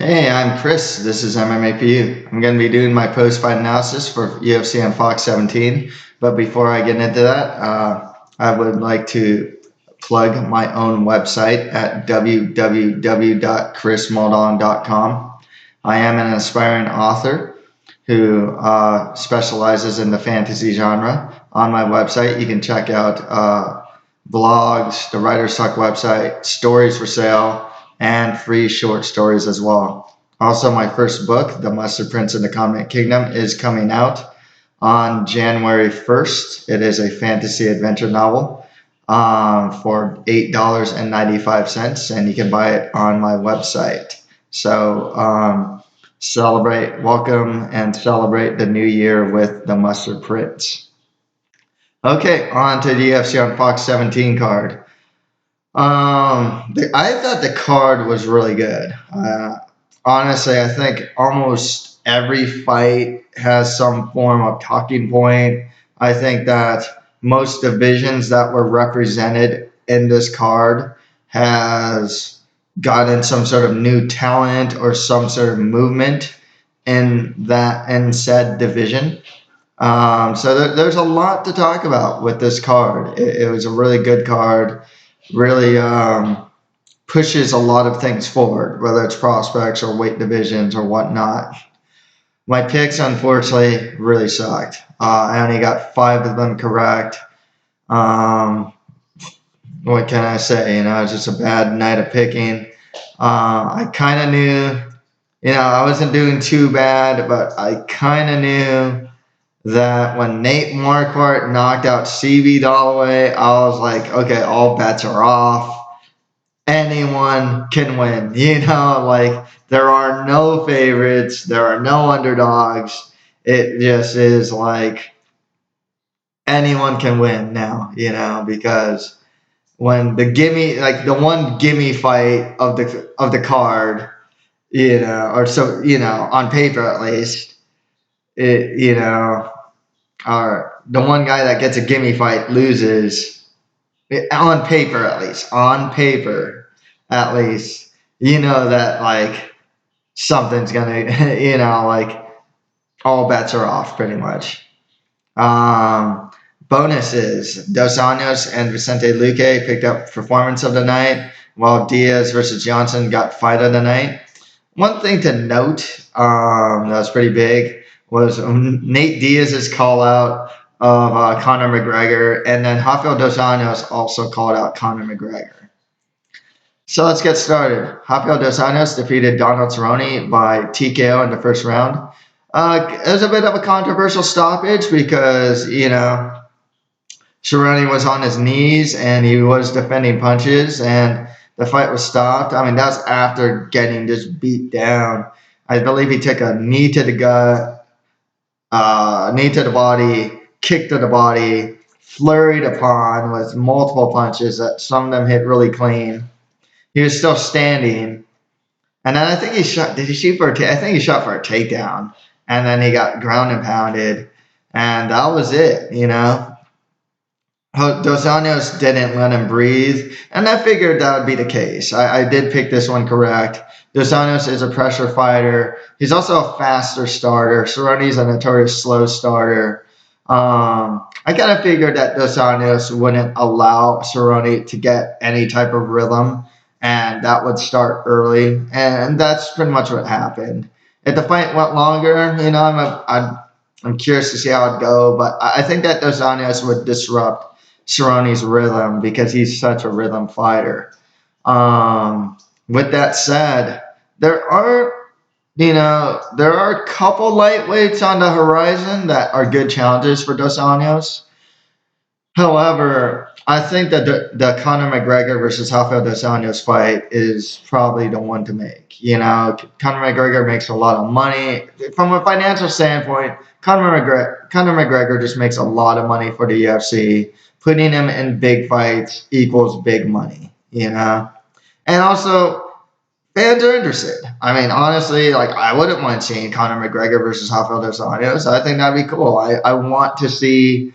Hey, I'm Chris. This is MMAPU. I'm going to be doing my post-fight analysis for UFC on Fox 17. But before I get into that, I would like to plug my own website at www.chrismaldon.com. I am an aspiring author who specializes in the fantasy genre. On my website, you can check out blogs, the Writer's Talk website, stories for sale, and free short stories as well. Also, my first book, The Mustard Prince and the Comet Kingdom, is coming out on January 1st. It is a fantasy adventure novel for $8.95, and you can buy it on my website. So, welcome and celebrate the new year with The Mustard Prince. Okay, on to the UFC on Fox 17 card. I thought the card was really good. Honestly, I think almost every fight has some form of talking point. I think that most divisions that were represented in this card has gotten some sort of new talent or some sort of movement in said division. So there's a lot to talk about with this card. It was a really good card. Really pushes a lot of things forward, whether it's prospects or weight divisions or whatnot. My picks, unfortunately, really sucked. I only got 5 of them correct. What can I say? It's just a bad night of picking. I kind of knew, I wasn't doing too bad, but I kind of knew that when Nate Marquardt knocked out CB Dalloway, I was like, okay, all bets are off. Anyone can win. Like there are no favorites, there are no underdogs. It just is like anyone can win now, because when the one gimme fight of the card, or so, on paper at least, or the one guy that gets a gimme fight loses, on paper at least, that like something's gonna, like all bets are off pretty much. Bonuses: Dos Anjos and Vicente Luque picked up performance of the night, while Diaz versus Johnson got fight of the night. One thing to note that was pretty big was Nate Diaz's call out of Conor McGregor, and then Rafael Dos Anjos also called out Conor McGregor. So let's get started. Rafael Dos Anjos defeated Donald Cerrone by TKO in the first round. It was a bit of a controversial stoppage because, Cerrone was on his knees and he was defending punches, and the fight was stopped. I mean, that's after getting just beat down. I believe he took a knee to the gut, knee to the body, kick to the body, flurried upon with multiple punches that some of them hit really clean. He was still standing, and then I think he shot. Did he shoot for I think he shot for a takedown, and then he got ground and pounded, and that was it. Dos Anjos didn't let him breathe, and I figured that would be the case. I did pick this one correct. Dos Anjos is a pressure fighter. He's also a faster starter. Cerrone's a notorious slow starter. I kind of figured that Dos Anjos wouldn't allow Cerrone to get any type of rhythm, and that would start early, and that's pretty much what happened. If the fight went longer, I'm curious to see how it'd go, but I think that Dos Anjos would disrupt Cerrone's rhythm because he's such a rhythm fighter. With that said, there are a couple lightweights on the horizon that are good challenges for Dos Anjos. However, I think that the Conor McGregor versus Rafael Dos Anjos fight is probably the one to make. Conor McGregor makes a lot of money. From a financial standpoint, Conor McGregor just makes a lot of money for the UFC. Putting him in big fights equals big money, And also, fans are interested. I mean, honestly, like I wouldn't mind seeing Conor McGregor versus Rafael Dos Anjos. I think that'd be cool. I want to see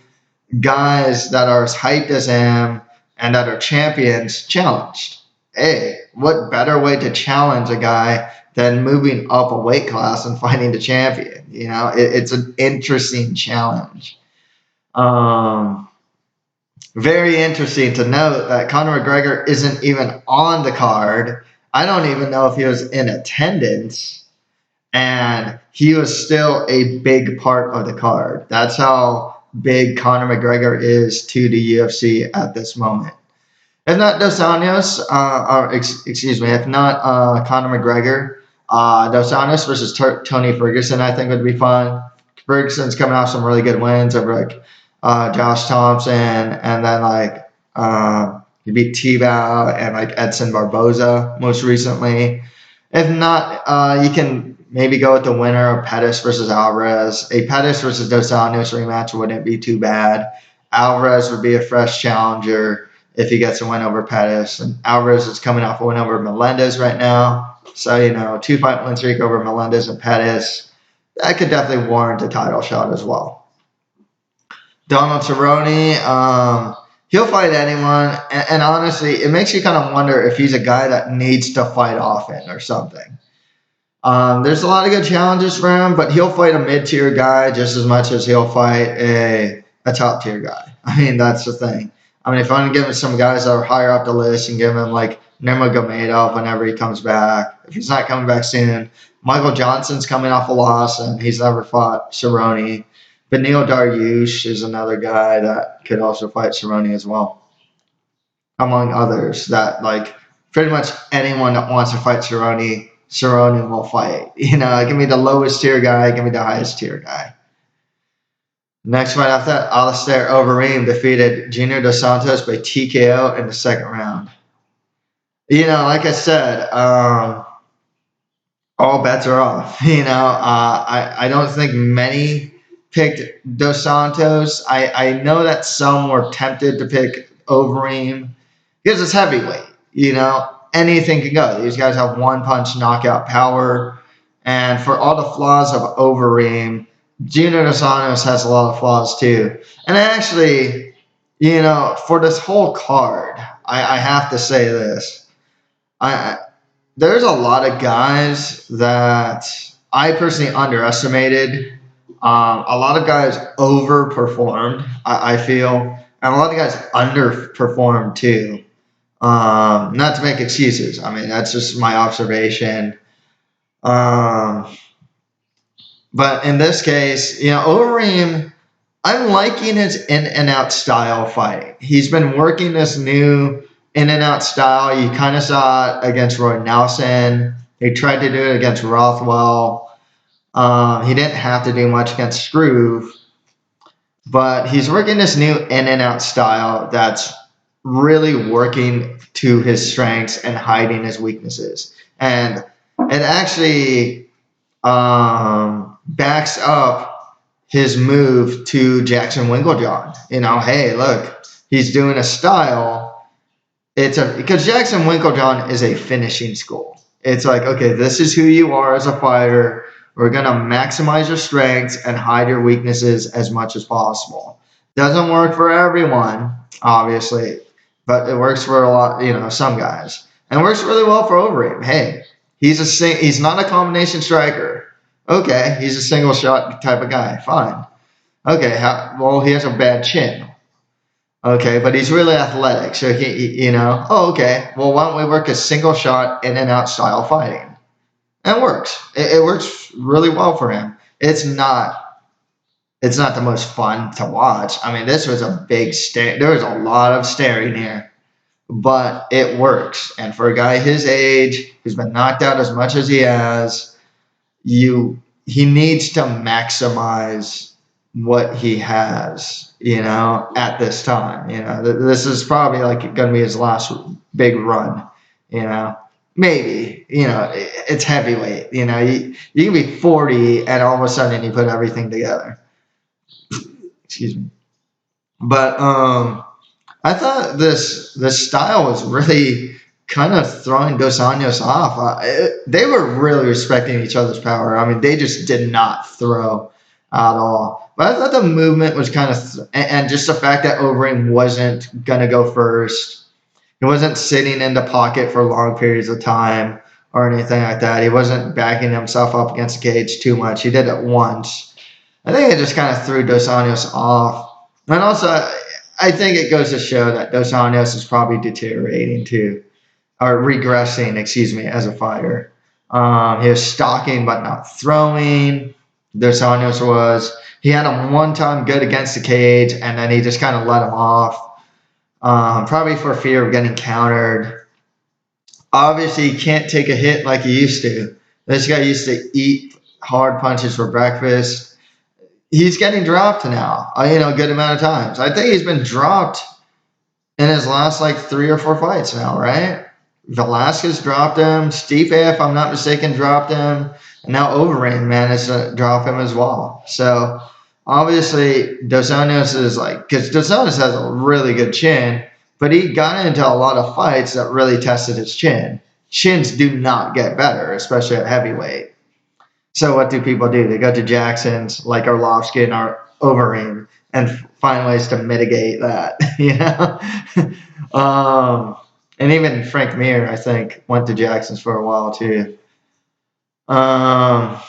guys that are as hyped as him and that are champions challenged. Hey, what better way to challenge a guy than moving up a weight class and fighting the champion? It's an interesting challenge. Very interesting to note that Conor McGregor isn't even on the card. I don't even know if he was in attendance, and he was still a big part of the card. That's how big Conor McGregor is to the UFC at this moment. If not Dos Anjos, if not Conor McGregor, Dos Anjos versus Tony Ferguson, I think would be fun. Ferguson's coming off some really good wins over Josh Thompson, and then he beat Tebow and Edson Barboza most recently. If not, you can maybe go with the winner of Pettis versus Alvarez. A Pettis versus Dos Anjos rematch wouldn't be too bad. Alvarez would be a fresh challenger if he gets a win over Pettis. And Alvarez is coming off a win over Melendez right now. So, 2-fight win streak over Melendez and Pettis. That could definitely warrant a title shot as well. Donald Cerrone, he'll fight anyone. And honestly, it makes you kind of wonder if he's a guy that needs to fight often or something. There's a lot of good challenges for him, but he'll fight a mid-tier guy just as much as he'll fight a top-tier guy. I mean, that's the thing. I mean, if I want to give him some guys that are higher up the list and give him Nurmagomedov whenever he comes back, if he's not coming back soon, Michael Johnson's coming off a loss and he's never fought Cerrone. Beneil Dariush is another guy that could also fight Cerrone as well, among others. That pretty much anyone that wants to fight Cerrone will fight. Give me the lowest tier guy, give me the highest tier guy. Next fight after that, Alistair Overeem defeated Junior Dos Santos by TKO in the second round. Like I said, all bets are off. I don't think many picked Dos Santos. I know that some were tempted to pick Overeem because it's heavyweight. Anything can go. These guys have one-punch knockout power. And for all the flaws of Overeem, Junior Dos Santos has a lot of flaws too. And actually, for this whole card, I have to say this. There's a lot of guys that I personally underestimated. A lot of guys overperformed, I feel. And a lot of guys underperformed too. Not to make excuses. I mean, that's just my observation. But in this case, Overeem, I'm liking his in-and-out style fighting. He's been working this new in-and-out style. You kind of saw it against Roy Nelson. He tried to do it against Rothwell. He didn't have to do much against Struve. But he's working this new in-and-out style that's really working to his strengths and hiding his weaknesses. And it actually backs up his move to Jackson Winkeljohn. Hey, look, he's doing a style. Because Jackson Winkeljohn is a finishing school. It's okay, this is who you are as a fighter. We're going to maximize your strengths and hide your weaknesses as much as possible. Doesn't work for everyone, obviously, but it works for a lot, some guys. And it works really well for Overeem. Hey, he's not a combination striker. Okay, he's a single shot type of guy. Fine. Okay, he has a bad chin. Okay, but he's really athletic. So okay. Well, why don't we work a single shot in and out style fighting? And it works. It works really well for him. It's not the most fun to watch. I mean, this was a big stare. There was a lot of staring here. But it works. And for a guy his age, who's been knocked out as much as he has, he needs to maximize what he has, at this time. This is probably going to be his last big run, maybe, it's heavyweight, you can be 40 and all of a sudden you put everything together. Excuse me. But I thought this style was really kind of throwing Dos Anjos off. They were really respecting each other's power. I mean, they just did not throw at all. But I thought the movement was kind of, and just the fact that Overeem wasn't going to go first. He wasn't sitting in the pocket for long periods of time or anything like that. He wasn't backing himself up against the cage too much. He did it once. I think it just kind of threw Dos Anjos off. And also, I think it goes to show that Dos Anjos is probably deteriorating too, or regressing, excuse me, as a fighter. He was stalking but not throwing. Dos Anjos was. He had him one time good against the cage, and then he just kind of let him off, probably for fear of getting countered. Obviously, he can't take a hit like he used to. This guy used to eat hard punches for breakfast. He's getting dropped now, a good amount of times. I think he's been dropped in his last like 3 or 4 fights now, right? Velasquez dropped him. Stipe, if I'm not mistaken, dropped him. And now Overeem managed to drop him as well. So obviously, Dos Anjos is because Dos Anjos has a really good chin, but he got into a lot of fights that really tested his chin. Chins do not get better, especially at heavyweight. So what do people do? They go to Jackson's, like Arlovsky and Overeem, and find ways to mitigate that, and even Frank Mir, I think, went to Jackson's for a while too. But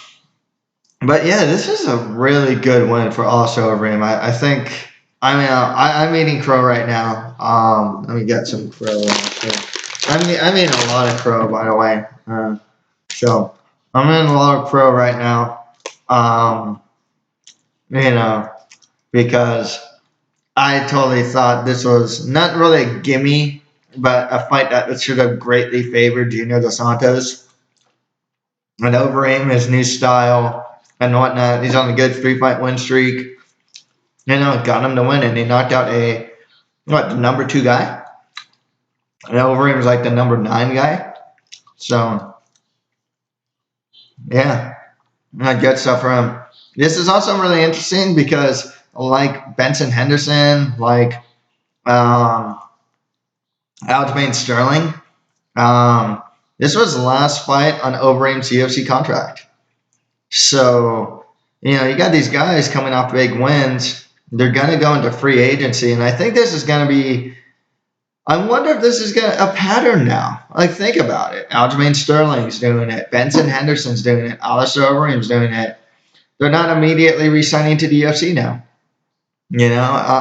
yeah, this is a really good win for also Overeem. I think. I'm eating crow right now. Let me get some crow. I'm eating a lot of crow, by the way. So I'm eating a lot of crow right now. Because I totally thought this was not really a gimme, but a fight that should have greatly favored Junior Dos Santos. And Overeem, his new style and whatnot. He's on a good 3-fight win streak. Got him to win, and he knocked out the number 2 guy. And Overeem was like the number 9 guy. So, yeah, good stuff for him. This is also really interesting because, like Benson Henderson, like Aljamain Sterling, this was the last fight on Overeem's UFC contract. So, you got these guys coming off big wins. They're going to go into free agency, and I think this is going to be – I wonder if this is a pattern now. Like, think about it. Aljamain Sterling's doing it. Benson Henderson's doing it. Alistair Overeem's doing it. They're not immediately re-signing to the UFC now,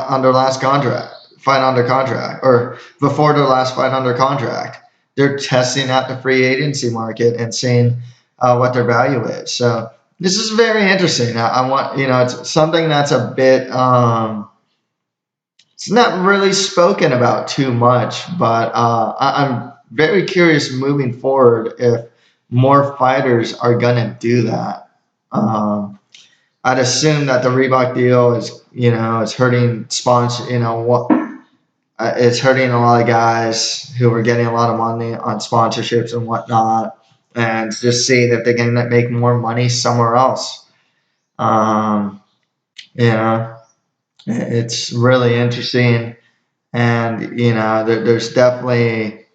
on their last fight under contract, or before their last fight under contract. They're testing out the free agency market and seeing what their value is. So this is very interesting. I want, it's something that's a bit, it's not really spoken about too much, but I'm very curious moving forward if more fighters are going to do that. I'd assume that the Reebok deal is hurting sponsors, it's hurting a lot of guys who are getting a lot of money on sponsorships and whatnot, and just seeing if they can make more money somewhere else. It's really interesting, and there's definitely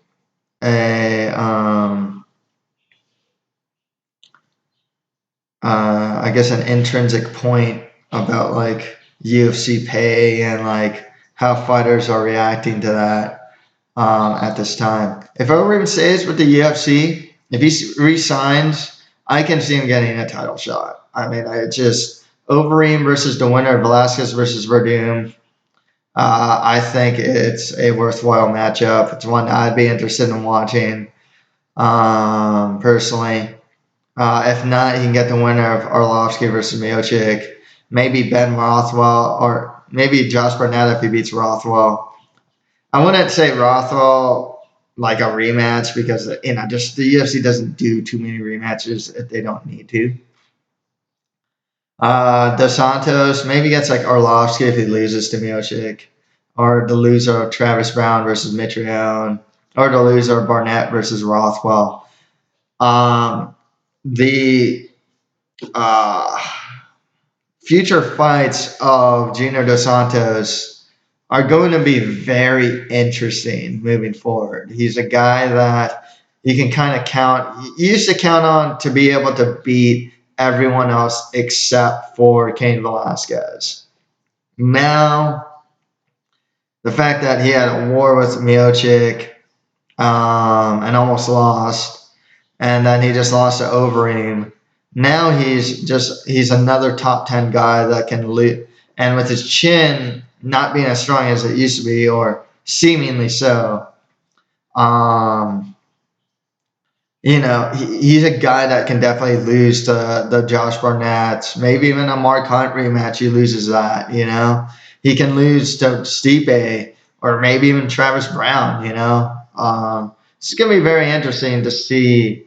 a I guess an intrinsic point about like UFC pay and like how fighters are reacting to that at this time. If Overeem stays with the UFC, if he re-signs, I can see him getting a title shot. I mean, Overeem versus the winner of Velasquez versus Verdum. I think it's a worthwhile matchup. It's one I'd be interested in watching personally. If not, he can get the winner of Arlovsky versus Miocic. Maybe Ben Rothwell, or maybe Josh Barnett if he beats Rothwell. I wouldn't say Rothwell like a rematch because just the UFC doesn't do too many rematches if they don't need to. Dos Santos maybe gets like Arlovsky if he loses to Miocic, or the loser of Travis Brown versus Mitrione, or the loser of Barnett versus Rothwell. The future fights of Junior Dos Santos are going to be very interesting moving forward. He's a guy that you can kind of count. You used to count on to be able to beat everyone else except for Cain Velasquez. Now, the fact that he had a war with Miocic, and almost lost. And then he just lost to Overeem. Now he's another top 10 guy that can lead. And with his chin not being as strong as it used to be, or seemingly so, he's a guy that can definitely lose to the Josh Barnett's, maybe even a Mark Hunt rematch. He loses that, He can lose to Stipe or maybe even Travis Brown, It's going to be very interesting to see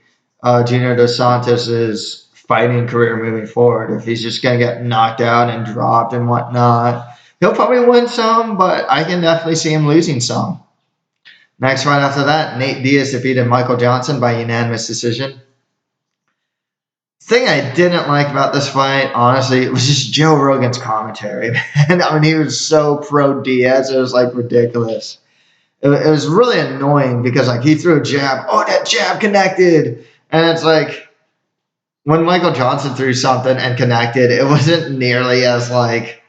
Junior Dos Santos's fighting career moving forward. If he's just going to get knocked out and dropped and whatnot, he'll probably win some, but I can definitely see him losing some. Next fight after that, Nate Diaz defeated Michael Johnson by unanimous decision. Thing I didn't like about this fight, honestly, it was just Joe Rogan's commentary, man. I mean, he was so pro Diaz, it was like ridiculous. It was really annoying because like he threw a jab, that jab connected, and it's like when Michael Johnson threw something and connected, it wasn't nearly as like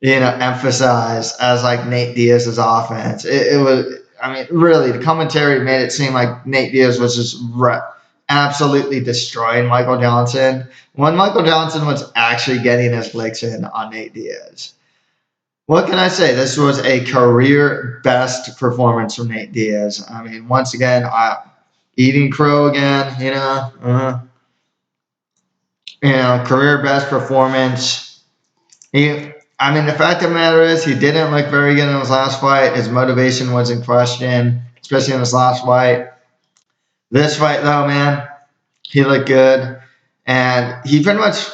emphasized as like Nate Diaz's offense. It was. I mean, really, the commentary made it seem like Nate Diaz was just absolutely destroying Michael Johnson when Michael Johnson was actually getting his licks in on Nate Diaz. What can I say? This was a career best performance from Nate Diaz. I mean, once again, eating crow again, career best performance. The fact of the matter is he didn't look very good in his last fight. His motivation was in question, especially in his last fight. This fight, though, man, he looked good. And he pretty much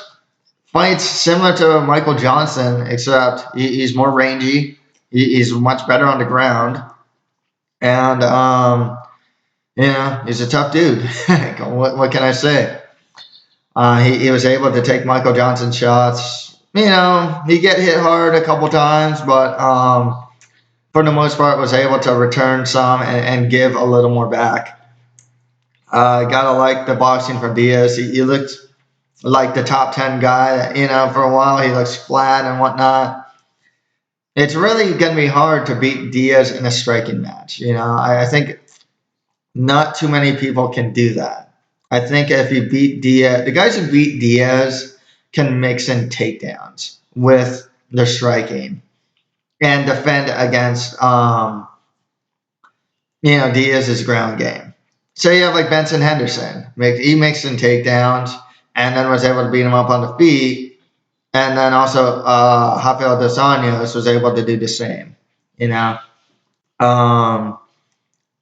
fights similar to Michael Johnson, except he's more rangy. He's much better on the ground. And, he's a tough dude. What can I say? He was able to take Michael Johnson's shots. He get hit hard a couple times, but for the most part was able to return some and give a little more back. Gotta like the boxing from Diaz. He looked like the top 10 guy, for a while. He looks flat and whatnot. It's really going to be hard to beat Diaz in a striking match. I think not too many people can do that. I think if you beat Diaz, the guys who beat Diaz can mix in takedowns with their striking and defend against, Diaz's ground game. So you have like Benson Henderson. He mixed in takedowns and then was able to beat him up on the feet. And then also Rafael Dos Anjos was able to do the same,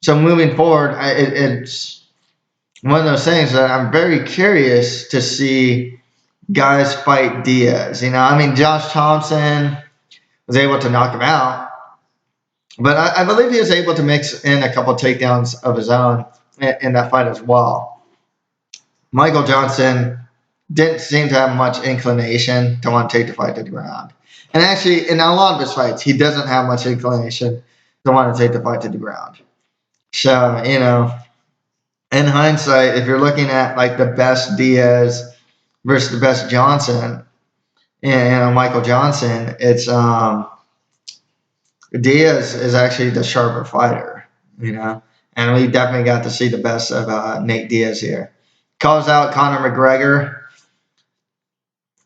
So moving forward, it's one of those things that I'm very curious to see guys fight Diaz. Josh Thompson was able to knock him out, but I believe he was able to mix in a couple takedowns of his own in that fight as well. Michael Johnson didn't seem to have much inclination to want to take the fight to the ground. And actually, in a lot of his fights, he doesn't have much inclination to want to take the fight to the ground. So, in hindsight, if you're looking at like the best Diaz versus the best Johnson, Michael Johnson, it's Diaz is actually the sharper fighter, and we definitely got to see the best of Nate Diaz here. Calls out Conor McGregor.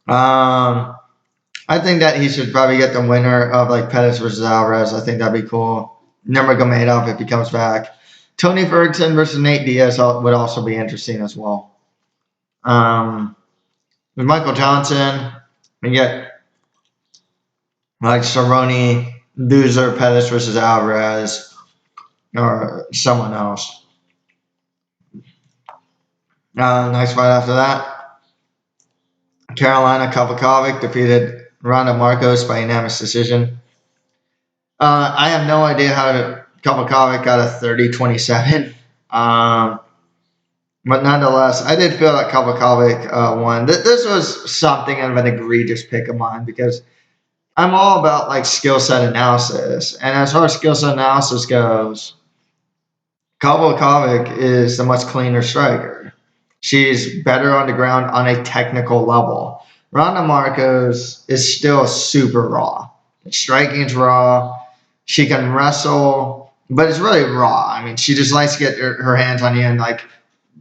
I think that he should probably get the winner of like Pettis versus Alvarez. I think that'd be cool. Nurmagomedov if he comes back. Tony Ferguson versus Nate Diaz would also be interesting as well. With Michael Johnson, we get like Cerrone, loser, Pettis versus Alvarez, or someone else. Next fight after that, Carolina Kovakovic defeated Ronda Marcos by unanimous decision. I have no idea how Kovakovic got a 30-27. But nonetheless, I did feel that Kovakovic won. This was something of an egregious pick of mine because I'm all about like skill set analysis. And as far as skill set analysis goes, Kovakovic is the much cleaner striker. She's better on the ground on a technical level. Ronda Marcos is still super raw. Striking's raw. She can wrestle. but it's really raw. I mean, she just likes to get her hands on you and like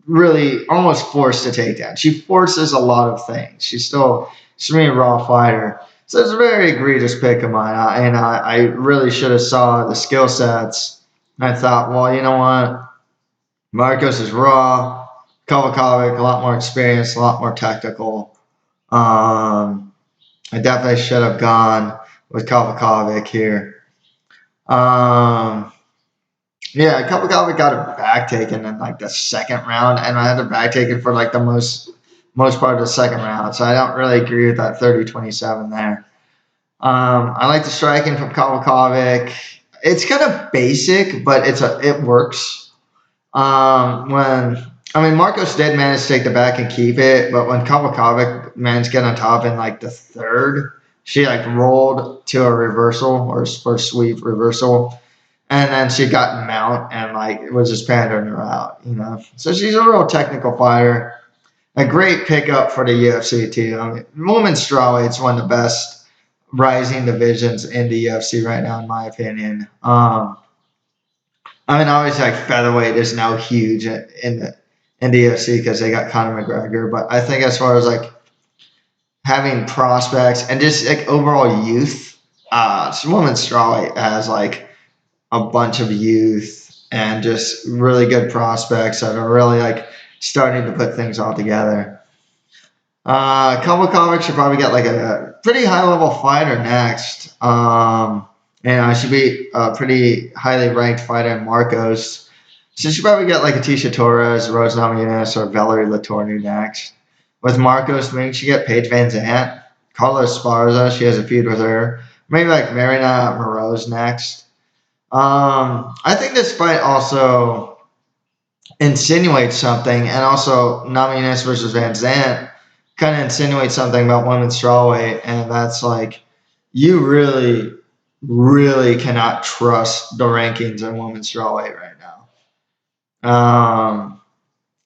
really almost forced to take down. She forces a lot of things. She's a really raw fighter. So it's a very egregious pick of mine, and I really should have saw the skill sets. I thought, well, you know what? Marcos is raw. Kovakovic, a lot more experienced, a lot more technical. I definitely should have gone with Kovakovic here. Yeah, Kovakovic got her back taken in like the second round, and I had her back taken for like the most part of the second round. So I don't really agree with that 30-27 there. I like the striking from Kovakovic. It's kind of basic, but it works. When I mean Marcos did manage to take the back and keep it, but when Kovakovic managed to get on top in like the third, she like rolled to a reversal or sweep reversal, and then she got mount and like it was just pandering her out, you know. So she's a real technical fighter. A great pickup for the UFC too. I mean, women's strawweight's one of the best rising divisions in the UFC right now, in my opinion. I mean, obviously, like featherweight is now huge in the UFC because they got Conor McGregor. But I think as far as like having prospects and just like overall youth, women's strawweight has like a bunch of youth and just really good prospects that are really like starting to put things all together. Kovakovic should probably get like a pretty high level fighter next. And I should be a pretty highly ranked fighter in Marcos. So she should probably get like a Tisha Torres, Rose Namajunas, or Valerie Latourneau next. With Marcos, maybe she get Paige Van Zandt, Carla Esparza. She has a feud with her. Maybe like Marina Moroz next. I think this fight also insinuates something, and also Namajunas versus Van Zandt kind of insinuates something about women's strawweight, and that's like you really, really cannot trust the rankings in women's strawweight right now.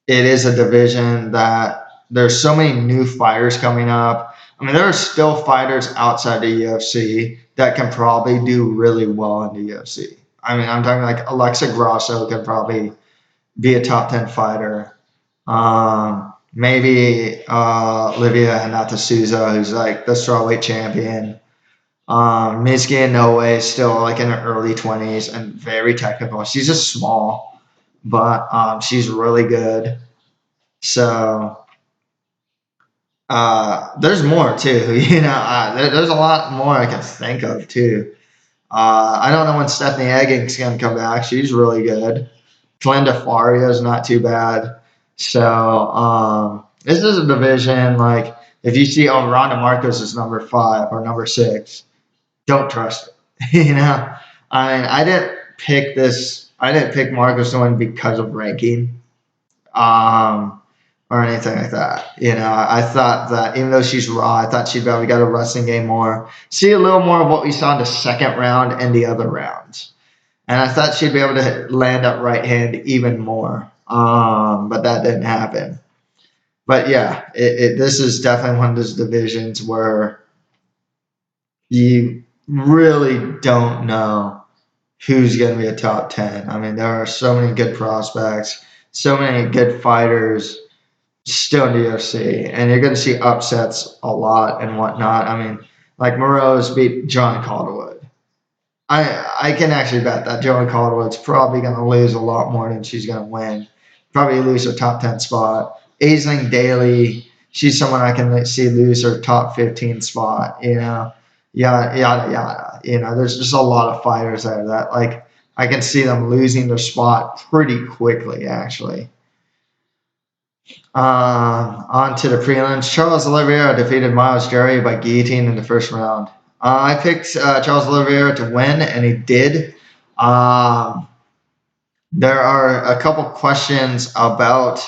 It is a division that there's so many new fighters coming up. I mean, there are still fighters outside the UFC that can probably do really well in the UFC. I mean, I'm talking like Alexa Grasso could probably be a top 10 fighter. Maybe Livia Hinata Souza, who's like the strawweight champion. Mizuki Inoue is still like in her early 20s and very technical. She's just small, but she's really good. So there's more too. You know, there's a lot more I can think of too. I don't know when Stephanie Egging's going to come back. She's really good. Glenda Faria is not too bad. So this is a division like if you see Ronda Marcos is number 5 or number 6, don't trust it. You know, I mean, I didn't pick this. I didn't pick Marcos to win because of ranking, or anything like that. You know, I thought that even though she's raw, I thought she'd probably got a wrestling game more, see a little more of what we saw in the second round and the other rounds, and I thought she'd be able to land up right hand even more. But that didn't happen. But yeah, this is definitely one of those divisions where you really don't know who's going to be a top 10. I mean, there are so many good prospects, so many good fighters still in the UFC, and you're going to see upsets a lot and whatnot. I mean, like Moroz beat John Calderwood. I can actually bet that Joan Calderwood's probably going to lose a lot more than she's going to win. Probably lose her top 10 spot. Aisling Daly, she's someone I can see lose her top 15 spot, you know, yada, yada, yada. You know, there's just a lot of fighters there that, like, I can see them losing their spot pretty quickly, actually. On to the prelims. Charles Oliveira defeated Miles Jury by guillotine in the first round. I picked Charles Oliveira to win, and he did. There are a couple questions about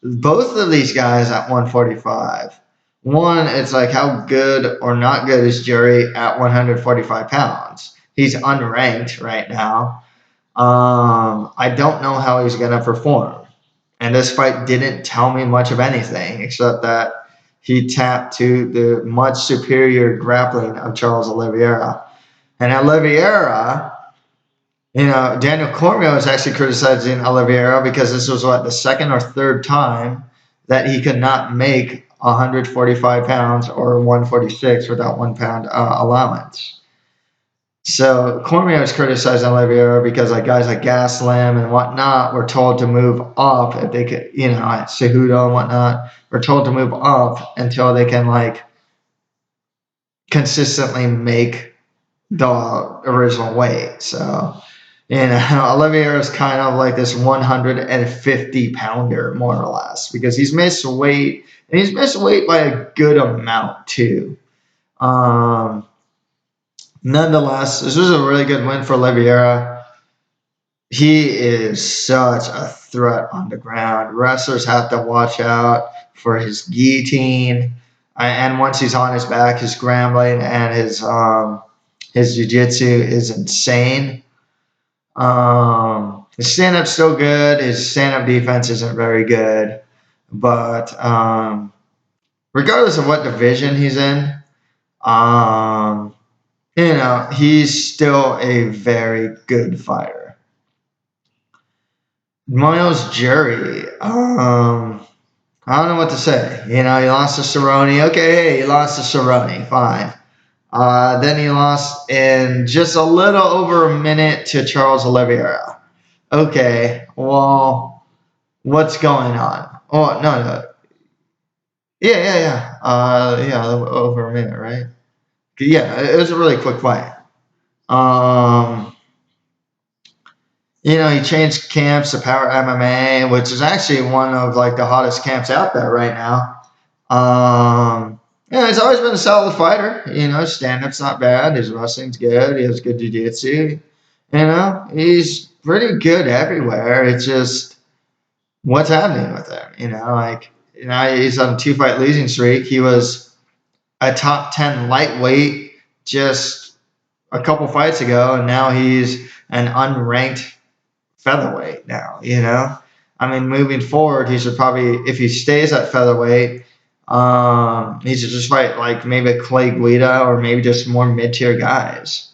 both of these guys at 145. One, it's like how good or not good is Jury at 145 pounds? He's unranked right now. I don't know how he's going to perform. And this fight didn't tell me much of anything except that he tapped to the much superior grappling of Charles Oliveira. And Oliveira Daniel Cormier was actually criticizing Oliveira because this was the second or third time that he could not make 145 pounds or 146 without 1 pound allowance. So Cormier was criticizing Oliveira because guys like Gaslam and whatnot were told to move up if they could, Cejudo and whatnot were told to move up until they can consistently make the original weight. So Oliveira is kind of like this 150 pounder more or less because he's missed weight and he's missed weight by a good amount too. Nonetheless, this was a really good win for Oliveira. He is such a threat on the ground. Wrestlers have to watch out for his guillotine. And once he's on his back, his scrambling and his jiu-jitsu is insane. His stand-up's still good. His stand-up defense isn't very good. But regardless of what division he's in, he's still a very good fighter. Miles Jury, I don't know what to say. He lost to Cerrone. Okay, hey, he lost to Cerrone. Fine. Then he lost in just a little over a minute to Charles Oliveira. Okay, well, what's going on? Oh, no. Yeah. Over a minute, right? Yeah, it was a really quick fight. He changed camps to Power MMA, which is actually one of the hottest camps out there right now. He's always been a solid fighter. Stand-up's not bad. His wrestling's good. He has good jiu-jitsu. He's pretty good everywhere. It's just what's happening with him. He's on a 2-fight losing streak. He was a top 10 lightweight just a couple fights ago, and now he's an unranked featherweight now. Moving forward, he should probably, if he stays at featherweight, he should just fight maybe a Clay Guida or maybe just more mid-tier guys.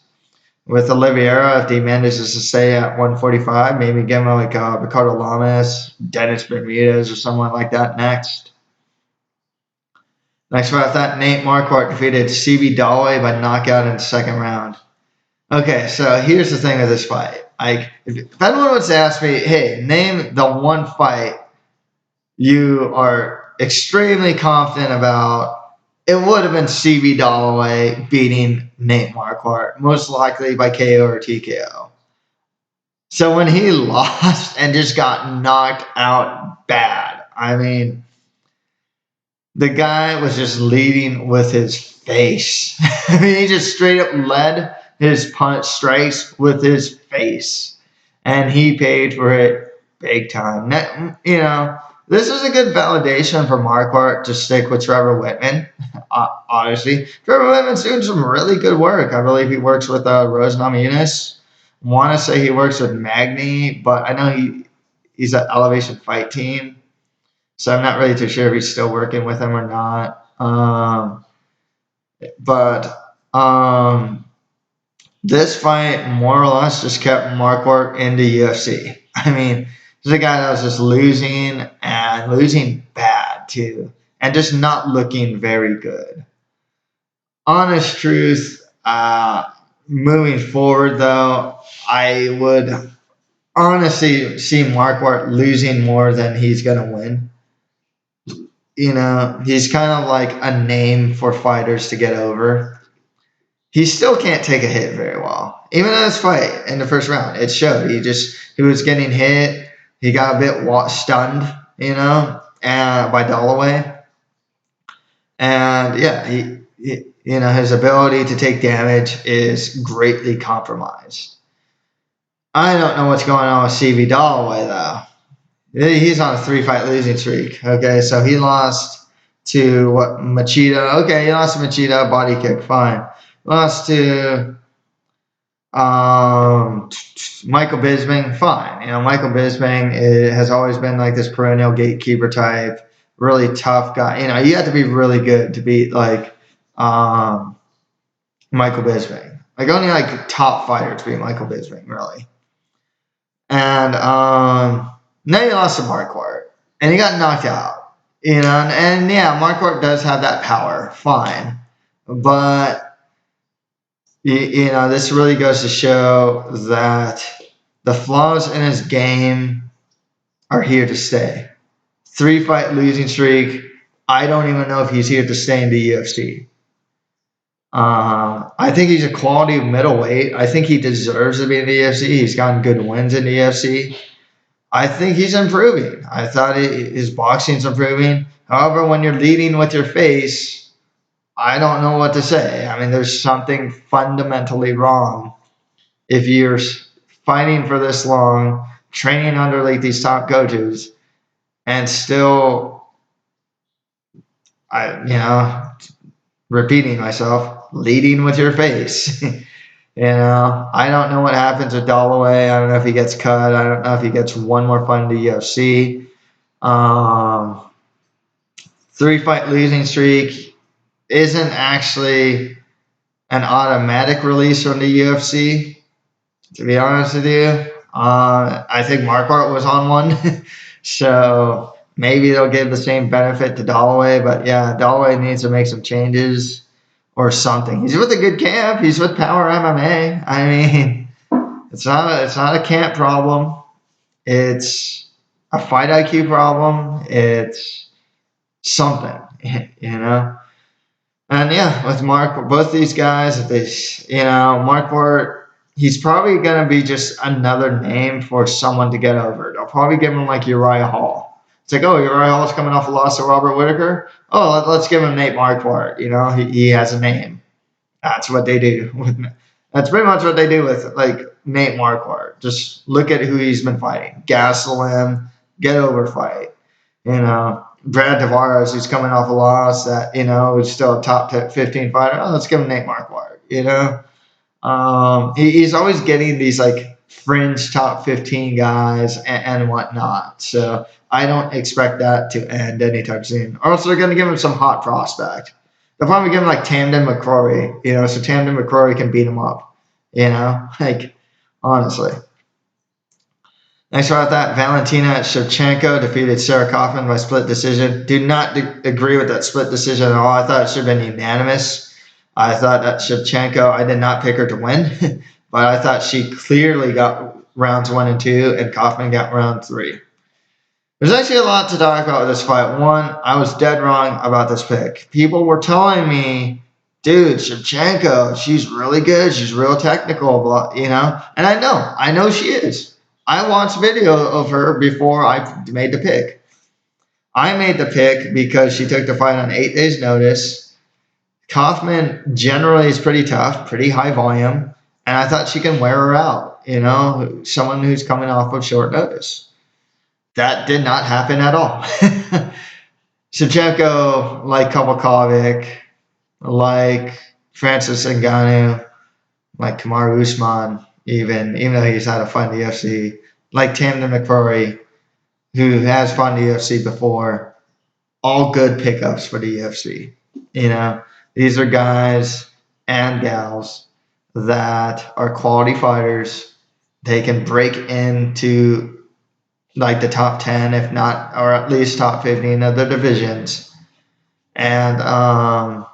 With Oliveira, if he manages to stay at 145, maybe give him Ricardo Lamas, Dennis Bermudez, or someone like that next. Next fight, I thought Nate Marquardt defeated CB Dalloway by knockout in the second round. Okay, so here's the thing with this fight. If anyone was to ask me, hey, name the one fight you are extremely confident about, it would have been CB Dalloway beating Nate Marquardt, most likely by KO or TKO. So when he lost and just got knocked out bad, the guy was just leading with his face. He just straight up led his punch strikes with his face. And he paid for it big time. This is a good validation for Marquardt to stick with Trevor Whitman. Honestly, Trevor Whitman's doing some really good work. I believe he works with Rose Namajunas. Want to say he works with Magny, but I know he's at Elevation Fight Team. So I'm not really too sure if he's still working with him or not. This fight more or less just kept Marquardt in the UFC. He's a guy that was just losing and losing bad too, and just not looking very good. Honest truth, moving forward though, I would honestly see Marquardt losing more than he's going to win. He's kind of like a name for fighters to get over. He still can't take a hit very well. Even in this fight in the first round, it showed. He was getting hit. He got a bit stunned, by Dalloway. And yeah, his ability to take damage is greatly compromised. I don't know what's going on with CB Dalloway though. He's on a 3-fight losing streak. Okay, so he lost to Machida. Okay, he lost to Machida, body kick, fine. Lost to Michael Bisping, fine. Michael Bisping has always been this perennial gatekeeper type, really tough guy. You have to be really good to beat Michael Bisping. Only top fighters beat Michael Bisping, really. And now you lost to Marquardt, and he got knocked out. And yeah, Marquardt does have that power, fine, but this really goes to show that the flaws in his game are here to stay. 3-fight losing streak. I don't even know if he's here to stay in the UFC. I think he's a quality middleweight. I think he deserves to be in the UFC. He's gotten good wins in the UFC. I think he's improving. I thought his boxing's improving. However, when you're leading with your face, I don't know what to say. I mean, there's something fundamentally wrong if you're fighting for this long, training under like these top coaches, and still, repeating myself, leading with your face. I don't know what happens with Dalloway. I don't know if he gets cut. I don't know if he gets one more fight in the UFC. 3-fight losing streak isn't actually an automatic release from the UFC, to be honest with you. I think Marquardt was on one. So maybe they'll give the same benefit to Dalloway. But yeah, Dalloway needs to make some changes or something. He's with a good camp. He's with Power MMA. I mean, it's not a camp problem. It's a fight IQ problem. It's something, And yeah, with both these guys, Marquardt, he's probably going to be just another name for someone to get over. They'll probably give him like Uriah Hall. It's like, oh, Uriah Hall's coming off a loss to Robert Whittaker. Oh, let's give him Nate Marquardt. He has a name. That's what they do. That's pretty much what they do with like Nate Marquardt. Just look at who he's been fighting. Gassle him, get over fight. Brad Tavares, who's coming off a loss that, is still a top 15 fighter. Oh, let's give him Nate Marquardt, he's always getting these like fringe top 15 guys and whatnot. So I don't expect that to end anytime soon. Or else they're going to give him some hot prospect. They'll probably give him like Tamden McCrory, so Tamden McCrory can beat him up, like honestly. Next about that, Valentina Shevchenko defeated Sarah Kaufman by split decision. Do not agree with that split decision at all. I thought it should have been unanimous. I thought that Shevchenko, I did not pick her to win, but I thought she clearly got rounds 1 and 2, and Kaufman got round 3. There's actually a lot to talk about with this fight. One, I was dead wrong about this pick. People were telling me, dude, Shevchenko, she's really good. She's real technical, blah, And I know she is. I watched video of her before I made the pick. I made the pick because she took the fight on 8 days' notice. Kaufman generally is pretty tough, pretty high volume, and I thought she can wear her out, someone who's coming off of short notice. That did not happen at all. Shevchenko, like Kovalkovic, like Francis Ngannou, like Kamaru Usman, even though he's had a fun UFC, like Tamden McCrory, who has fought in the UFC before, all good pickups for the UFC. These are guys and gals that are quality fighters. They can break into like the top 10, if not, or at least top 15 of the divisions, and are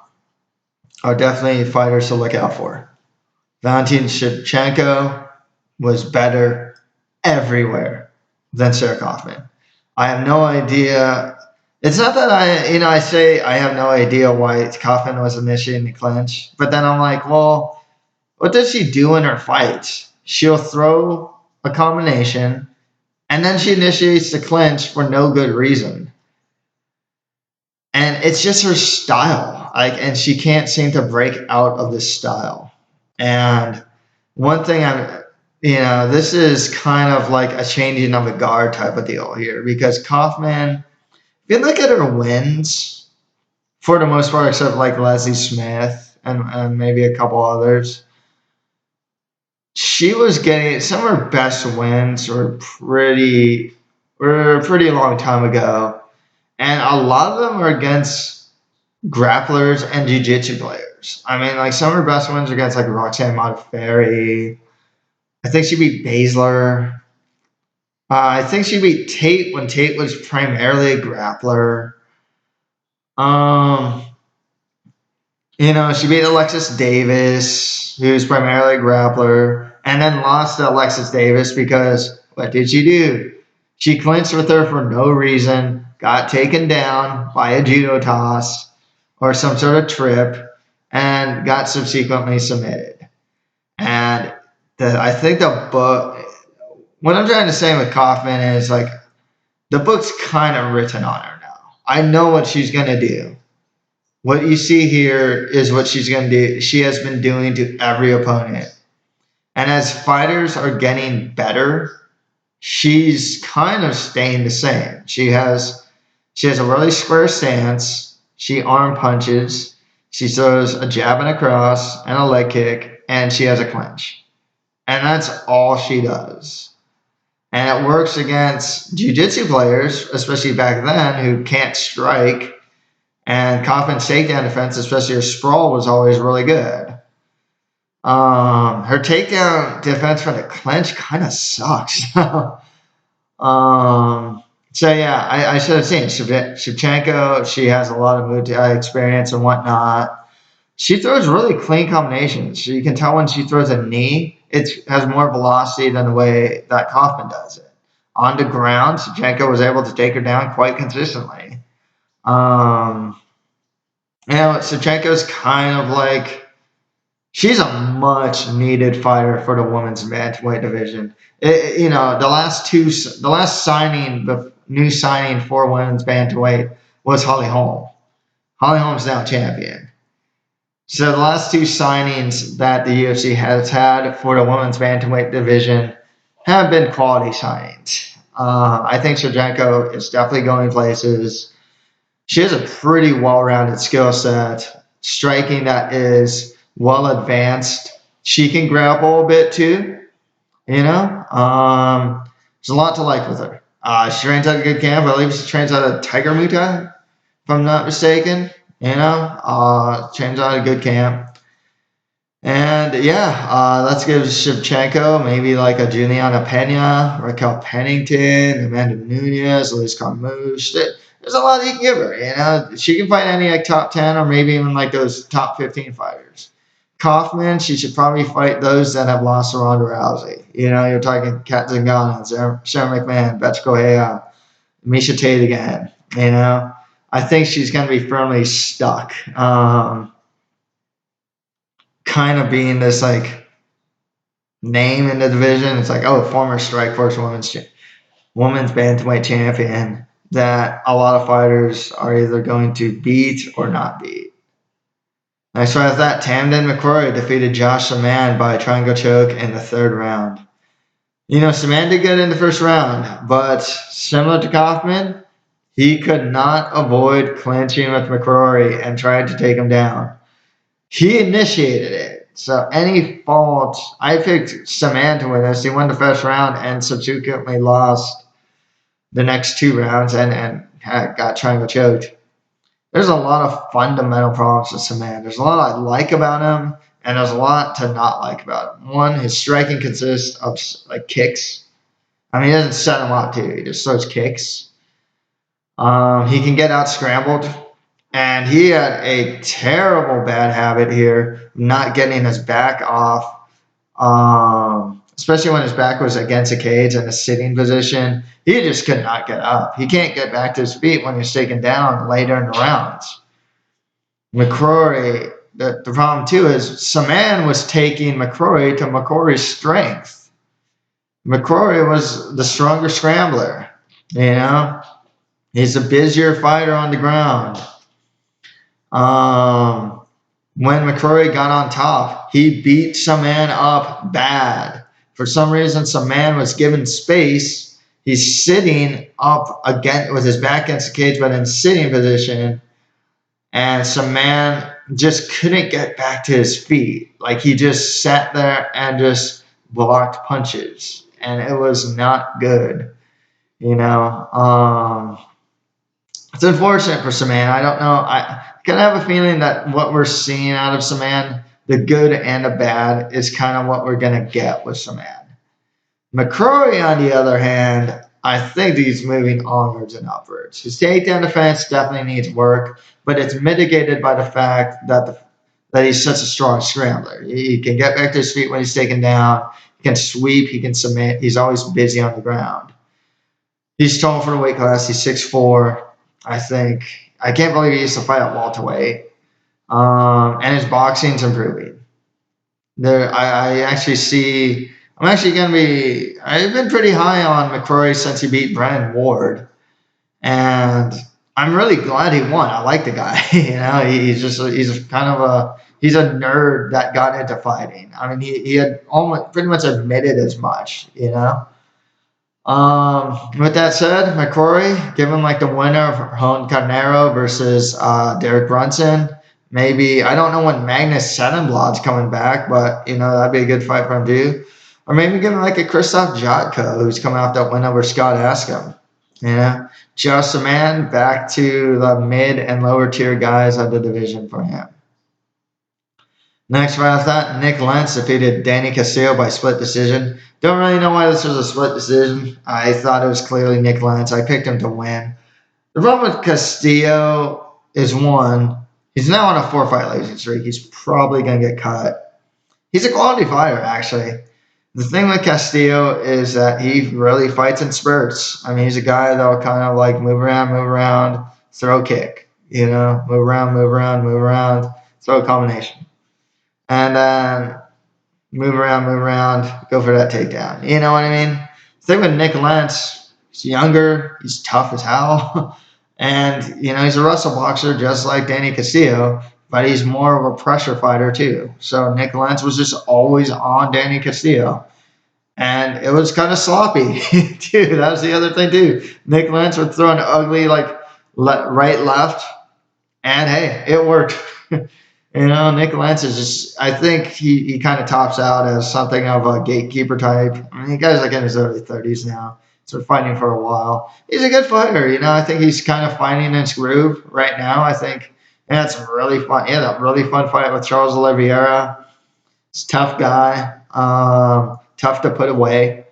definitely fighters to look out for. Valentina Shevchenko was better everywhere than Sarah Kaufman. I have no idea. It's not that I say I have no idea why Kaufman was initiating the clinch, but then I'm like, well, what does she do in her fights? She'll throw a combination, and then she initiates the clinch for no good reason. And it's just her style. And she can't seem to break out of this style. And one thing this is kind of like a changing of the guard type of deal here, because Kaufman, if you look at her wins, for the most part, except like Leslie Smith and maybe a couple others, she was getting some of her best wins were a pretty long time ago, and a lot of them are against grapplers and jiu-jitsu players. I mean, like some of her best wins are against like Roxanne Modafferi. I think she beat Baszler. I think she beat Tate when Tate was primarily a grappler. Um, she beat Alexis Davis, who's primarily a grappler, and then lost to Alexis Davis because what did she do? She clinched with her for no reason, got taken down by a judo toss or some sort of trip, and got subsequently submitted. And I think the book, what I'm trying to say with Kaufman is like the book's kind of written on her now. I know what she's going to do. What you see here is what she's going to do. She has been doing to every opponent. And as fighters are getting better, she's kind of staying the same. She has a really square stance. She arm punches. She throws a jab and a cross and a leg kick, and she has a clinch. And that's all she does. And it works against jiu-jitsu players, especially back then, who can't strike. And Kaufman's takedown defense, especially her sprawl, was always really good. Her takedown defense for the clinch kind of sucks. So yeah, I should have seen Shevchenko. She has a lot of Muay Thai experience and whatnot. She throws really clean combinations. You can tell when she throws a knee, it has more velocity than the way that Kaufman does it. On the ground, Shevchenko was able to take her down quite consistently. Shevchenko's kind of like, she's a much needed fighter for the women's bantamweight division. The new signing for women's bantamweight was Holly Holm. Holly Holm's now champion. So the last two signings that the UFC has had for the women's bantamweight division have been quality signings. I think Shevchenko is definitely going places. She has a pretty well-rounded skill set, striking that is well advanced. She can grapple a bit too, there's a lot to like with her. She trains at a good camp. I believe she trains at a Tiger Muay Thai, if I'm not mistaken. Trains at a good camp. And let's give Shevchenko maybe like a Juliana Pena, Raquel Pennington, Amanda Nunes, Luis Carmouche. There's a lot you can give her. She can fight any like top 10 or maybe even like those top 15 fighters. Kaufman, she should probably fight those that have lost to Ronda Rousey. You're talking Kat Zingano, Sharon McMahon, Bethe Correia, Miesha Tate again. I think she's going to be firmly stuck. Kind of being this like name in the division. It's like, former Strikeforce women's bantamweight champion that a lot of fighters are either going to beat or not beat. Next fight with that, Tamden McCrory defeated Josh Saman by a triangle choke in the third round. Saman did good in the first round, but similar to Kaufman, he could not avoid clinching with McCrory and tried to take him down. He initiated it. So any fault, I picked Saman to win this. He won the first round and subsequently lost the next two rounds and got triangle choked. There's a lot of fundamental problems with Saman. There's a lot I like about him, and there's a lot to not like about him. One, his striking consists of like kicks. He doesn't set him up too. He just throws kicks. He can get out scrambled. And he had a terrible bad habit here, not getting his back off, especially when his back was against a cage in a sitting position. He just could not get up. He can't get back to his feet when he's taken down later in the rounds. McCrory, the problem too is Saman was taking McCrory to McCrory's strength. McCrory was the stronger scrambler, He's a busier fighter on the ground. When McCrory got on top, he beat Saman up bad. For some reason, Saman was given space. He's sitting up again with his back against the cage, but in sitting position. And Saman just couldn't get back to his feet. Like he just sat there and just blocked punches. And it was not good. It's unfortunate for Saman. I don't know. I kind of have a feeling that what we're seeing out of Saman, the good and the bad, is kind of what we're going to get with Saman. McCrory, on the other hand, I think he's moving onwards and upwards. His takedown defense definitely needs work, but it's mitigated by the fact that he's such a strong scrambler. He can get back to his feet when he's taken down. He can sweep. He can submit. He's always busy on the ground. He's tall for the weight class. He's 6'4". I think. I can't believe he used to fight at welterweight. And his boxing's improving. I actually see. I'm actually going to be. I've been pretty high on McCrory since he beat Brennan Ward, and I'm really glad he won. I like the guy. He's kind of he's a nerd that got into fighting. I mean, he had almost pretty much admitted as much. With that said, McCrory, give him like the winner of Hone Carnero versus Derek Brunson. Maybe, I don't know when Magnus Sennenblad's coming back, but, that'd be a good fight for him too. Or maybe give him like a Christoph Jotko, who's coming off that win over Scott Askham. Just a man back to the mid and lower tier guys of the division for him. Next fight after that, Nick Lentz defeated Danny Castillo by split decision. Don't really know why this was a split decision. I thought it was clearly Nick Lentz. I picked him to win. The problem with Castillo is one, he's now on a 4-fight losing streak. He's probably going to get cut. He's a quality fighter, actually. The thing with Castillo is that he really fights in spurts. I mean, he's a guy that will kind of like move around, throw a kick. Move around, throw a combination. And then move around, go for that takedown. You know what I mean? The thing with Nick Lentz, he's younger, he's tough as hell. And, he's a wrestle boxer just like Danny Castillo, but he's more of a pressure fighter too. So Nick Lentz was just always on Danny Castillo. And it was kind of sloppy too. That was the other thing too. Nick Lentz would throw an ugly right, left. And hey, it worked. Nick Lentz is just, I think he kind of tops out as something of a gatekeeper type. I mean, the guy's like in his early 30s now. So fighting for a while. He's a good fighter. I think he's kind of finding his groove right now. I think that's really fun. He had a really fun fight with Charles Oliveira. He's a tough guy. Tough to put away.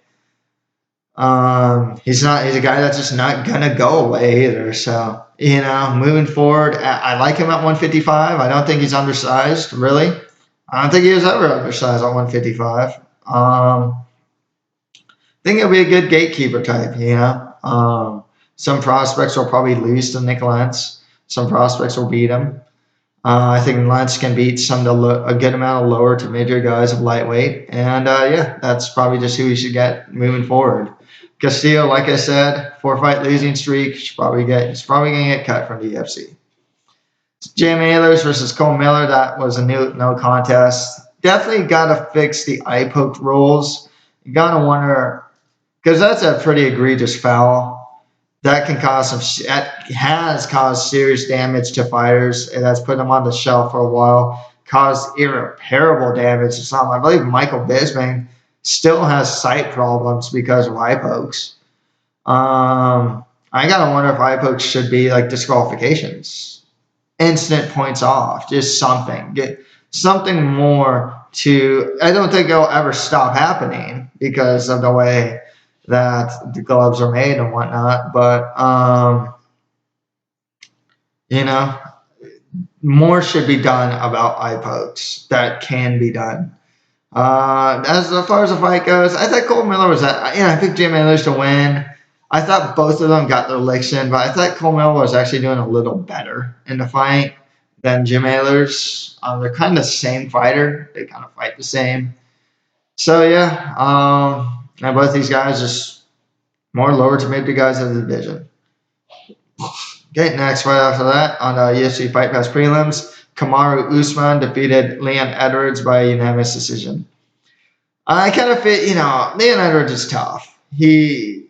He's a guy that's just not going to go away either. So, moving forward, I like him at 155. I don't think he's undersized, really. I don't think he was ever undersized at 155. I think he'll be a good gatekeeper type, Some prospects will probably lose to Nick Lentz. Some prospects will beat him. I think Lentz can beat a good amount of lower to mid-tier guys of lightweight. And, that's probably just who we should get moving forward. Castillo, like I said, 4-fight losing streak. He's probably going to get cut from the UFC. Jay Maylers versus Cole Miller. That was a no contest. Definitely got to fix the eye poke rules. You got to wonder, because that's a pretty egregious foul. That has caused serious damage to fighters. It has put them on the shelf for a while. Caused irreparable damage to some. I believe Michael Bisping still has sight problems because of eye pokes. I gotta wonder if eye pokes should be like disqualifications, instant points off, just something. Get something more to. I don't think it'll ever stop happening because of the way that the gloves are made and whatnot. But more should be done about eye pokes. That can be done. As far as the fight goes, I thought Cole Miller was I picked Jay Maylers to win. I thought both of them got their licks in, but I thought Cole Miller was actually doing a little better in the fight than Jay Maylers. They're kind of the same fighter. They kind of fight the same. So, and both these guys just more lower to mid guys of the division. Okay, next fight after that on the UFC Fight Pass prelims. Kamaru Usman defeated Leon Edwards by unanimous decision. I kind of Leon Edwards is tough. He's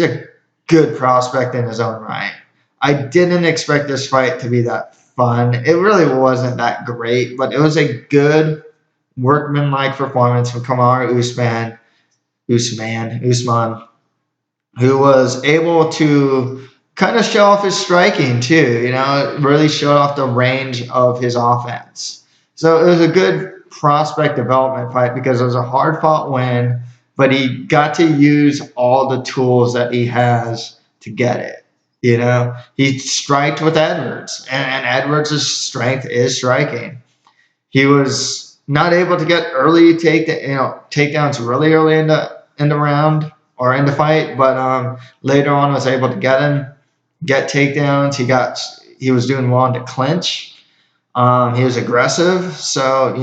a good prospect in his own right. I didn't expect this fight to be that fun. It really wasn't that great, but it was a good workmanlike performance from Kamaru Usman, who was able to kind of show off his striking too, really showed off the range of his offense. So it was a good prospect development fight because it was a hard-fought win but he got to use all the tools that he has to get it. He striked with Edwards, and Edwards' strength is striking. He was not able to get takedowns really early in the round or in the fight, but later on was able to get takedowns. He was doing well in the clinch. He was aggressive, so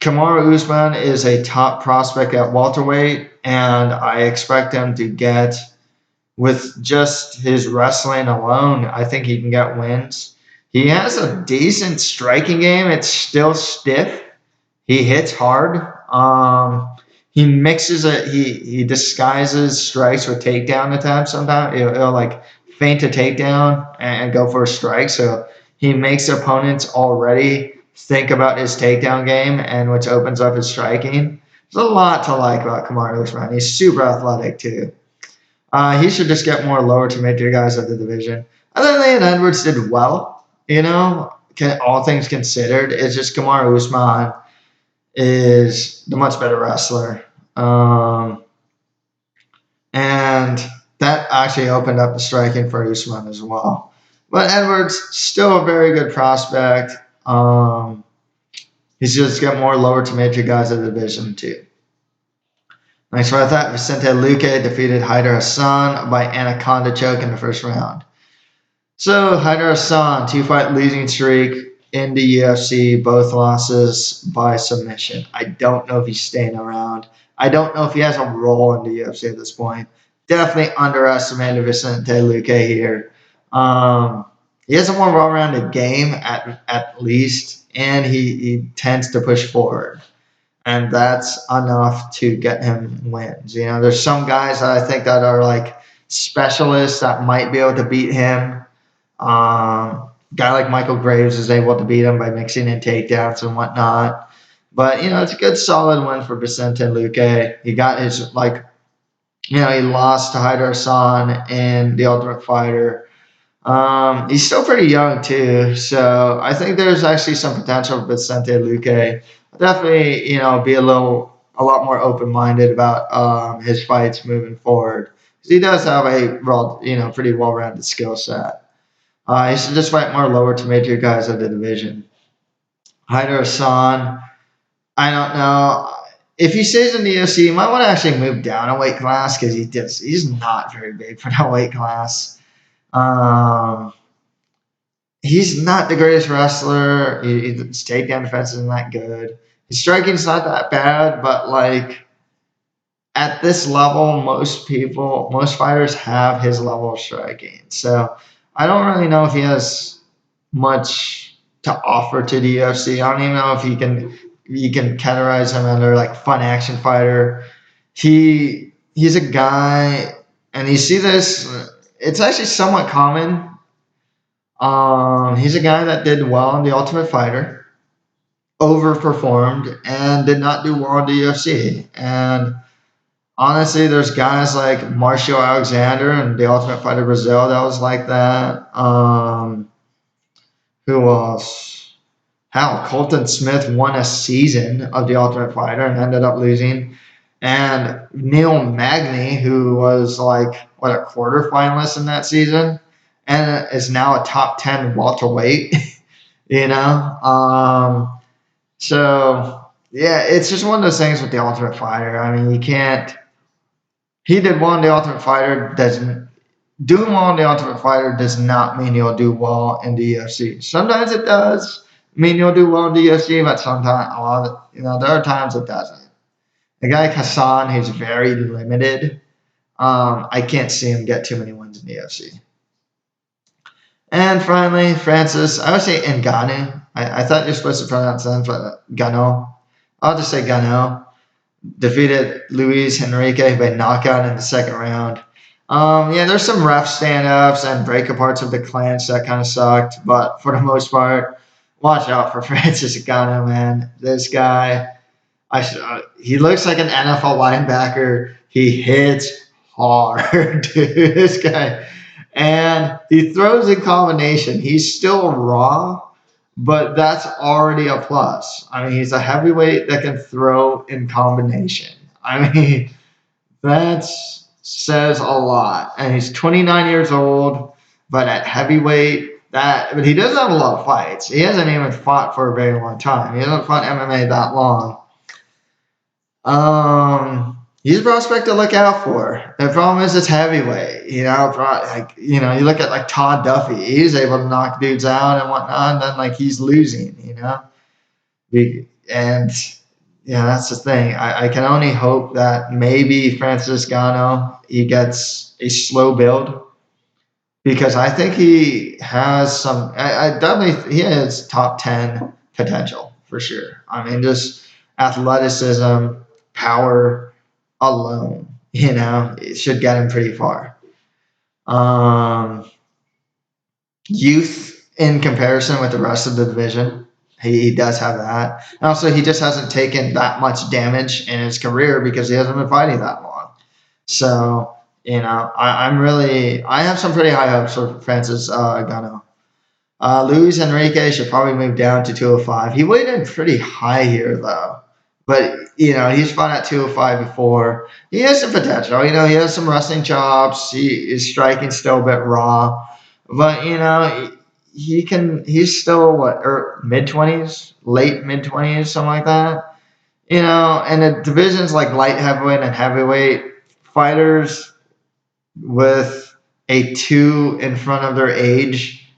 Kamaru Usman is a top prospect at welterweight, and I expect him to get, with just his wrestling alone, I think he can get wins. He has a decent striking game. It's still stiff. He hits hard. He mixes it. He disguises strikes with takedown attempts. Sometimes he'll like feint a takedown and go for a strike. So he makes opponents already think about his takedown game, and which opens up his striking. There's a lot to like about Kamaru Usman. He's super athletic too. He should just get more lower to mid-tier guys of the division. Other than that, Edwards did well, all things considered. It's just Kamaru Usman is the much better wrestler. And that actually opened up the striking for Usman as well. But Edwards, still a very good prospect. He's just got more lower to mid-tier guys of the division too. Next fight, that Vicente Luque defeated Haider Hassan by Anaconda choke in the first round. So Haider Hassan, 2-fight losing streak in the UFC, both losses by submission. I don't know if he's staying around. I don't know if he has a role in the UFC at this point. Definitely underestimated Vicente Luque here. He has a more well-rounded game at least, and he tends to push forward. And that's enough to get him wins. There's some guys that I think that are like specialists that might be able to beat him. Guy like Michael Graves is able to beat him by mixing in takedowns and whatnot. But, it's a good solid win for Vicente Luque. He got his, he lost to Haider Hassan in The Ultimate Fighter. He's still pretty young too. So I think there's actually some potential for Vicente Luque. Definitely, be a lot more open-minded about his fights moving forward. Because he does have a pretty well-rounded skill set. He should just fight more lower to mid-tier guys of the division. Haider Hassan, I don't know. If he stays in the UFC, he might want to actually move down a weight class because he's not very big for that weight class. He's not the greatest wrestler. His takedown defense isn't that good. His striking's not that bad, but at this level, most fighters have his level of striking. So I don't really know if he has much to offer to the UFC. I don't even know if you can categorize him under fun action fighter. He's a guy, and you see this. It's actually somewhat common. He's a guy that did well in The Ultimate Fighter, overperformed, and did not do well in the UFC. And honestly, there's guys like Marshall Alexander in The Ultimate Fighter Brazil that was like that. Who else? Hell, Colton Smith won a season of The Ultimate Fighter and ended up losing. And Neil Magny, who was a quarter finalist in that season, and is now a top 10 welterweight, So, yeah, it's just one of those things with The Ultimate Fighter. I mean, he did well in The Ultimate Fighter. Doing well in The Ultimate Fighter does not mean you'll do well in the UFC. Sometimes it does mean you'll do well in the UFC, but sometimes, there are times it doesn't. A guy like Hassan, who's very limited, I can't see him get too many wins in the UFC. And finally, Francis, I would say Ngannou. I thought you're supposed to pronounce that, but Gano. I'll just say Gano. Defeated Luis Henrique by knockout in the second round. There's some rough stand-ups and break-aparts of the clinch that kind of sucked, but for the most part, watch out for Francis Ngannou, man. This guy, he looks like an NFL linebacker. He hits hard, dude. This guy. And he throws in combination. He's still raw, but that's already a plus. I mean, he's a heavyweight that can throw in combination. I mean, that says a lot. And he's 29 years old, but at heavyweight, but he doesn't have a lot of fights. He hasn't even fought for a very long time. He hasn't fought MMA that long. He's a prospect to look out for. The problem is it's heavyweight. You you look at like Todd Duffy. He's able to knock dudes out and whatnot, and then like he's losing. And that's the thing. I can only hope that maybe Francis Ngannou, he gets a slow build, because I think he has some. I definitely he has top 10 potential for sure. I mean, just athleticism, power alone, it should get him pretty far. Youth in comparison with the rest of the division, he does have that. And also, he just hasn't taken that much damage in his career because he hasn't been fighting that long. So, I have some pretty high hopes for Francis Ngannou. Luis Enrique should probably move down to 205. He weighed in pretty high here, though. But, he's fought at 205 before. He has some potential. He has some wrestling chops. His striking still a bit raw. But, he's still, mid-20s? Late mid-20s, something like that. And the divisions like light heavyweight and heavyweight, fighters with a 2 in front of their age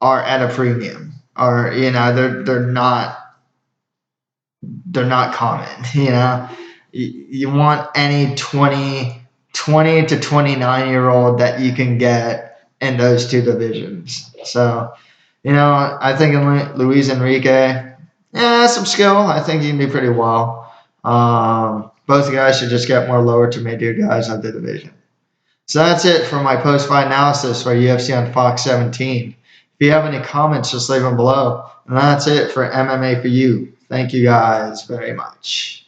are at a premium. Or, they're not common. You want any 20 to 29-year-old that you can get in those two divisions. So, I think in Luis Enrique, some skill. I think he can do pretty well. Both guys should just get more lower to mid-tier guys of the division. So that's it for my post-fight analysis for UFC on Fox 17. If you have any comments, just leave them below. And that's it for MMA for You. Thank you guys very much.